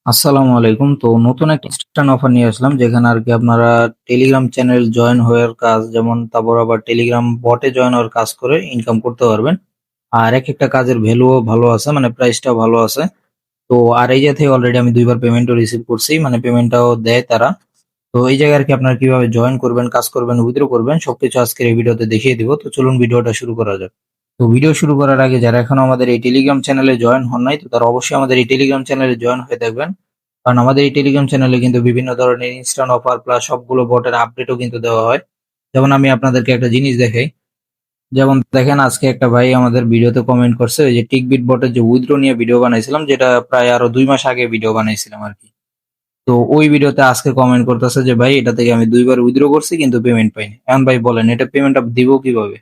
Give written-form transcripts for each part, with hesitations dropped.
আসসালামু আলাইকুম। তো নতুন একটা ইনস্ট্যান্ট অফার নিয়ে আসলাম, যেখানে আর কি আপনারা টেলিগ্রাম চ্যানেল জয়েন হওয়ার কাজ, যেমন তারপর আবার টেলিগ্রাম বটে জয়েন হওয়ার কাজ করে ইনকাম করতে পারবেন। আর এক একটা কাজের ভ্যালুও ভালো আছে, মানে প্রাইসটাও ভালো আছে। তো আর এই জায়গা থেকে অলরেডি আমি দুইবার পেমেন্টও রিসিভ করছি, মানে পেমেন্টটাও দেয় তারা। তো এই জায়গায় আর কি আপনারা কিভাবে জয়েন করবেন, কাজ করবেন, উইথড্র করবেন, সবকিছু আজকের এই ভিডিওতে দেখিয়ে দিব। তো চলুন ভিডিওটা শুরু করা যাক। তো ভিডিও শুরু করার আগে যারা এখনো আমাদের এই টেলিগ্রাম চ্যানেলে জয়েন হন নাই, তো তারা অবশ্যই আমাদের এই টেলিগ্রাম চ্যানেলে জয়েন হয়ে থাকবেন। কারণ আমাদের এই টেলিগ্রাম চ্যানেলে কিন্তু বিভিন্ন ধরনের ইনস্ট্যান্ট অফার প্লাস সবগুলো বটের আপডেটও কিন্তু দেওয়া হয়। যেমন আমি আপনাদেরকে একটা জিনিস দেখাই। যেমন দেখেন, আজকে একটা ভাই আমাদের ভিডিওতে কমেন্ট করছে, ওই যে টিকবিট বটের যে উইথড্র নিয়ে ভিডিও বানাইছিলাম, যেটা প্রায় আরো 2 মাস আগে ভিডিও বানাইছিলাম আর কি। তো ওই ভিডিওতে আজকে কমেন্ট করতেছে যে ভাই, এটা থেকে আমি দুইবার উইথড্র করছি কিন্তু পেমেন্ট পাইনি। এখন ভাই বলেন, এটা পেমেন্ট দিব কিভাবে?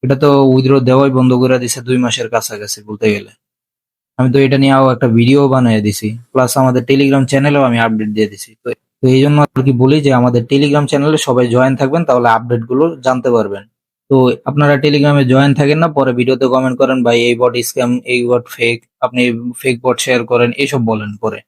এটা তো উইথড্র দেওয়াই বন্ধ করে দিছে 2 মাসের কাছাকাছি বলতে গেলে। আমি তো এটা নিয়েও একটা ভিডিও বানিয়ে দিছি, প্লাস আমাদের টেলিগ্রাম চ্যানেলেও আমি আপডেট দিয়ে দিছি। তো তো এই জন্য আর কি বলি যে আমাদের টেলিগ্রাম চ্যানেলে সবাই জয়েন থাকবেন, তাহলে আপডেট গুলো জানতে পারবেন। তো আপনারা টেলিগ্রামে জয়েন থাকেন না, পরে ভিডিওতে কমেন্ট করেন ভাই এই বট স্ক্যাম, এই বট ফেক, আপনি ফেক বট শেয়ার করেন, এইসব বলেন পরে।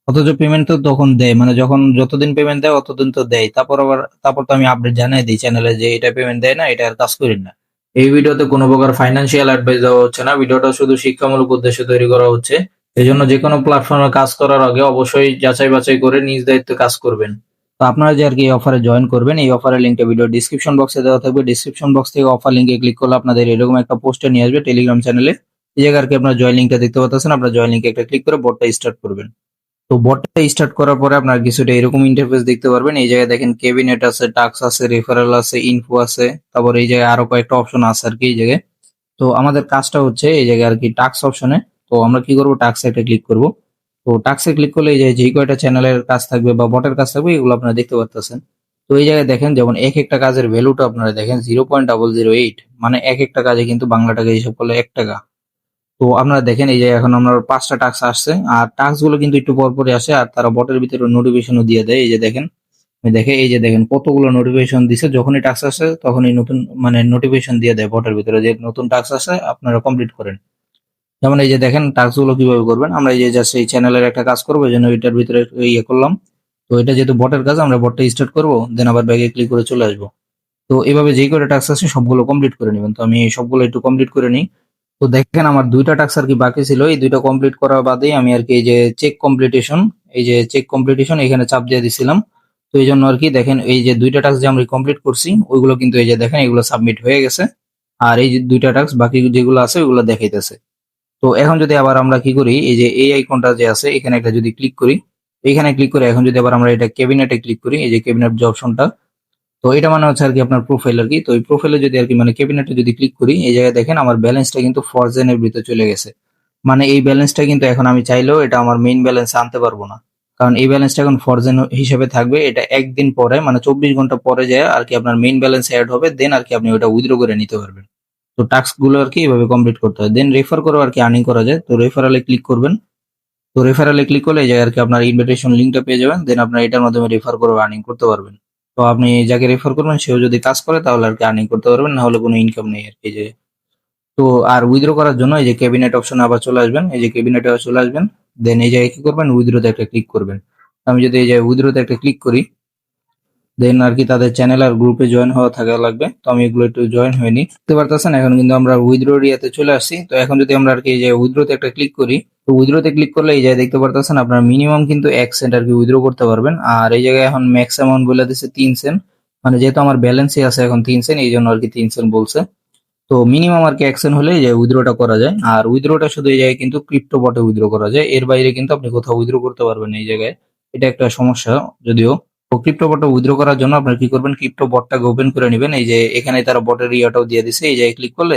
অথচ পেমেন্ট তো তখন দেয়, মানে যখন যতদিন পেমেন্ট দেয় অতদিন তো দেয়। তারপর তো আমি আপডেট জানাই দিই চ্যানেলে যে এটা পেমেন্ট দেয় না, এটা আর কাজ করি না। এই ভিডিওতে কোনো প্রকার ফাইন্যান্সিয়াল অ্যাডভাইস দেওয়া হচ্ছে না, ভিডিওটা শুধু শিক্ষামূলক উদ্দেশ্যে তৈরি করা হচ্ছে। এই জন্য যে কোনো প্ল্যাটফর্মে কাজ করার আগে অবশ্যই যাচাই বাছাই করে নিজ দায়িত্বে কাজ করবেন। তো আপনারা যে আর কি এই অফারে জয়েন করবেন, এই অফারের লিঙ্কটা ভিডিও ডিসক্রিপশন বক্সে দেওয়া থাকবে। ডিসক্রিপশন বক্স থেকে অফার লিঙ্কে ক্লিক করলে আপনাদের এরকম একটা পোস্টে নিয়ে আসবে টেলিগ্রাম চ্যানেলে। এই জায়গায় আর কি আপনার জয়েন লিঙ্কটা দেখতে পাচ্ছেন, আপনার জয়েন লিঙ্কে একটা ক্লিক করে বটটা স্টার্ট করবেন। তো বটটা স্টার্ট করার পরে আপনার কিছুটা এরকম ইন্টারফেস দেখতে পারবেন। এই জায়গায় দেখেন ক্যাবিনেট আছে, টাস্ক আছে, রেফারেল আছে, ইনফো আছে। তারপর এই জায়গায় আরো কয়েকটা অপশন আছে আর কি এই জায়গায়। তো আমাদের কাজটা হচ্ছে এই জায়গায় আর কি টাস্ক অপশনে। তো আমরা কি করব, টাস্ক একটা ক্লিক করব। তো টাস্কে ক্লিক করলে এই যে যেই কয়টা চ্যানেলের কাজ থাকবে বা বটের কাজ থাকবে, এগুলো আপনারা দেখতে পাচ্ছেন। তো এই জায়গায় দেখেন, যেমন এক একটা কাজের ভ্যালুটা আপনারা দেখেন 0.008, মানে এক একটা কাজে কিন্তু বাংলা টাকা হিসাব করলে 1 টাকা। তো আপনারা দেখেন এই যে এখন আমার 5টা টাস্ক আসছে, আর টাস্ক গুলো কিন্তু একটু পর পরই আসে, আর তারা বটের ভিতরে নোটিফিকেশনও দিয়ে দেয়। এই যে দেখেন, এই যে দেখেন কতগুলো নোটিফিকেশন দিছে, যখনই টাস্ক আসে তখনই নতুন মানে নোটিফিকেশন দিয়ে দেয় বটের ভিতরে যে নতুন টাস্ক আসে, আপনারা কমপ্লিট করেন। যেমন এই যে দেখেন টাস্ক গুলো কিভাবে করবেন। আমরা এই যে জাস্ট এই চ্যানেলের একটা কাজ করবো, এই জন্য এটার ভিতরে ইয়ে করলাম। তো এটা যেহেতু বটের কাজ, আমরা বটটা স্টার্ট করবো, দেন আবার ব্যাগে ক্লিক করে চলে আসবো। তো এভাবে যেই করে টাস্ক আছে সবগুলো কমপ্লিট করে নেবেন। তো আমি সবগুলো একটু কমপ্লিট করে নিই। তো দেখেন আমার 2টা টাস্ক আর কি বাকি ছিল, এই 2টা কমপ্লিট করার বাদেই আমি আর কি এই যে চেক কমপ্লিটেশন, এই যে চেক কমপ্লিটেশন এখানে চাপ দিয়ে দিছিলাম। তো এই জন্য আর কি দেখেন এই যে 2টা টাস্ক যে আমরা কমপ্লিট করছি, ওইগুলো কিন্তু এই যে দেখেন এগুলো সাবমিট হয়ে গেছে। আর এই যে 2টা টাস্ক বাকি যেগুলো আছে ওইগুলো দেখাইতেছে। তো এখন যদি আবার আমরা কি করি, এই যে এই আইকনটা যে আছে এখানে একটা যদি ক্লিক করি, এখানে ক্লিক করে এখন যদি আবার আমরা এটা ক্যাবিনেটে ক্লিক করি, এই যে ক্যাবিনেট যে অপশনটা, তো এটা মানে হচ্ছে আর কি আপনার প্রোফাইল আর কি। তো এই প্রোফাইলে যদি আর কি মানে ক্যাবিনেটে যদি ক্লিক করি, এই জায়গায় দেখেন আমার ব্যালেন্সটা কিন্তু ফরজেনের ভিতরে চলে গেছে। মানে এই ব্যালেন্সটা কিন্তু এখন আমি চাইলেও এটা আমার মেইন ব্যালেন্সে আনতে পারবো না। কারণ এই ব্যালেন্সটা এখন ফরজেন হিসেবে থাকবে। এটা একদিন পরে মানে 24 ঘন্টা পরে যায় আর কি আপনার মেইন ব্যালেন্স অ্যাড হবে, দেন আর কি আপনি ওটা উইথড্র করে নিতে পারবেন। তো টাস্ক গুলো আর কি এভাবে কমপ্লিট করতে হয়, দেন রেফার করে আর কি আর্নিং করা যায়। তো রেফারালে ক্লিক করবেন। তো রেফারেলে ক্লিক করলে এই যে আর কি আপনার ইনভিটেশন লিঙ্কটা পেয়ে যাবেন, দেন আপনার এটার মাধ্যমে রেফার করে আর্নিং করতে পারবেন। তো আপনি যাকে রেফার করবেন সেও যদি কাজ করে তাহলে আর কি আর্নিং করতে পারবেন, না হলে কোনো ইনকাম নেই আর কি। যে তো আর উইথড্র করার জন্য এই যে ক্যাবিনেট অপশনে আবার চলে আসবেন, এই যে ক্যাবিনেটে চলে আসবেন, দেন এই জায়গায় কি করবেন, উইথড্রোতে একটা ক্লিক করবেন। আমি যদি এই যে উইথড্রোতে একটা ক্লিক করি, দেন আর কি তাদের চ্যানেল আর গ্রুপে জয়েন হওয়া থাকা লাগবে। তো আমি এগুলো একটু জয়েন হয়ে নিই। দেখতে পারতেছেন এখন কিন্তু আমরা উইথড্র এরিয়াতে চলে আসছি। তো এখন যদি আমরা আর কি এই যে উইথড্রোতে একটা ক্লিক করি, তো উইথড্রোতে ক্লিক করলে এই যে দেখতে পারতেছেন আপনার মিনিমাম কিন্তু 1 সেন্ট আর কি উইথড্র করতে পারবেন। আর এই জায়গায় এখন ম্যাক্স অ্যামাউন্ট বলে দিচ্ছে 3 সেন্ট। মানে যেহেতু আমার ব্যালেন্সই আছে এখন 3 সেন্ট, এই জন্য আর কি 3 সেন্ট বলছে। তো মিনিমাম আর কি 1 সেন্ট হলে এই যে উইথড্রোটা করা যায়। আর উইথড্রোটা শুধু এই জায়গায় কিন্তু ক্রিপ্টো বটে উইথড্র করা যায়, এর বাইরে কিন্তু আপনি কোথাও উইথড্র করতে পারবেন না এই জায়গায়। এটা একটা সমস্যা যদিও। তো ক্রিপ্টো বটটা উইথড্র করার জন্য আপনার কি করবেন, ক্রিপ্টো বটটাকে ওপেন করে নেবেন। এই যে এখানে তারা বটের ইয়াটাও দিয়ে দিছে, এই জায়গায় ক্লিক করলে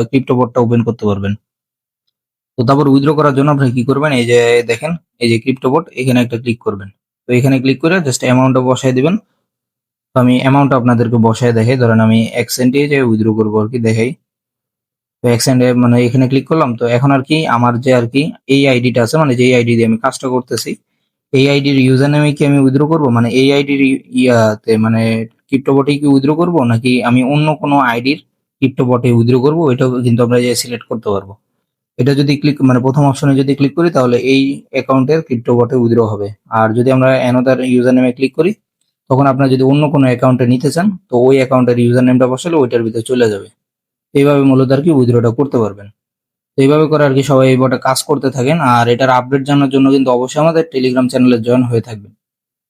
ক্রিপ্টো বটটা ওপেন করতে পারবেন। তো তারপর উইথড্র করার জন্য আপনি কি করবেন, এই যে দেখেন এই যে ক্রিপ্টো বট, এখানে একটা ক্লিক করবেন। তো এখানে ক্লিক করে জাস্ট অ্যামাউন্টটা বসায় দিবেন। তো আমি অ্যামাউন্টটা আপনাদেরকে বসায় দেখাই, ধরেন আমি 1 সেন্টে যে উইথড্র করবো আর কি দেখাই। তো এক্সটেন্ডে মানে এখানে ক্লিক করলাম। তো এখন আর কি আমার যে আর কি এই আইডিটা আছে, মানে যেই আইডি দিয়ে আমি কাজটা করতেছি, এই আইডির ইউজার নেমে কি আমি উইথড্র করবো, মানে এই আইডির ইয়াতে মানে ক্রিপ্টো বটে কি উইথড্র করবো, নাকি আমি অন্য কোনো আইডির ক্রিপ্টো বটে উইথড্র করবো, এটাও কিন্তু আমরা যে সিলেক্ট করতে পারবো। এটা যদি প্রথম অপশনে যদি ক্লিক করি তাহলে এই অ্যাকাউন্টের ক্রিপ্টো বটে উইথড্র হবে। আর যদি আমরা অ্যানাদার ইউজার নেমে ক্লিক করি তখন আপনার যদি অন্য কোনো অ্যাকাউন্টে নিতে চান তো ওই অ্যাকাউন্টের ইউজার নেমটা বসালে ওইটার ভিতরে চলে যাবে। এইভাবে মূলত আর কি উইথড্রটা করতে পারবেন। তো এইভাবে করে আর কি সবাই এই বটে কাজ করতে থাকেন। আর এটার আপডেট জানার জন্য কিন্তু অবশ্যই আমাদের টেলিগ্রাম চ্যানেলে জয়েন হয়ে থাকবেন।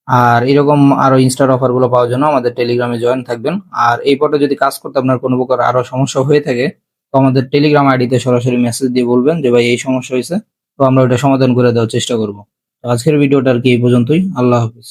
আর এরকম আরো ইনস্টার অফার গুলো পাওয়ার জন্য আমাদের টেলিগ্রামে জয়েন থাকবেন। আর এই পটে যদি কাজ করতে আপনার কোনো প্রকার আরো সমস্যা হয়ে থাকে তো আমাদের টেলিগ্রাম আইডিতে সরাসরি মেসেজ দিয়ে বলবেন যে ভাই এই সমস্যা হয়েছে, তো আমরা ওটা সমাধান করে দেওয়ার চেষ্টা করব। তো আজকের ভিডিওটা আর কি এই পর্যন্তই। আল্লাহ হাফিজ।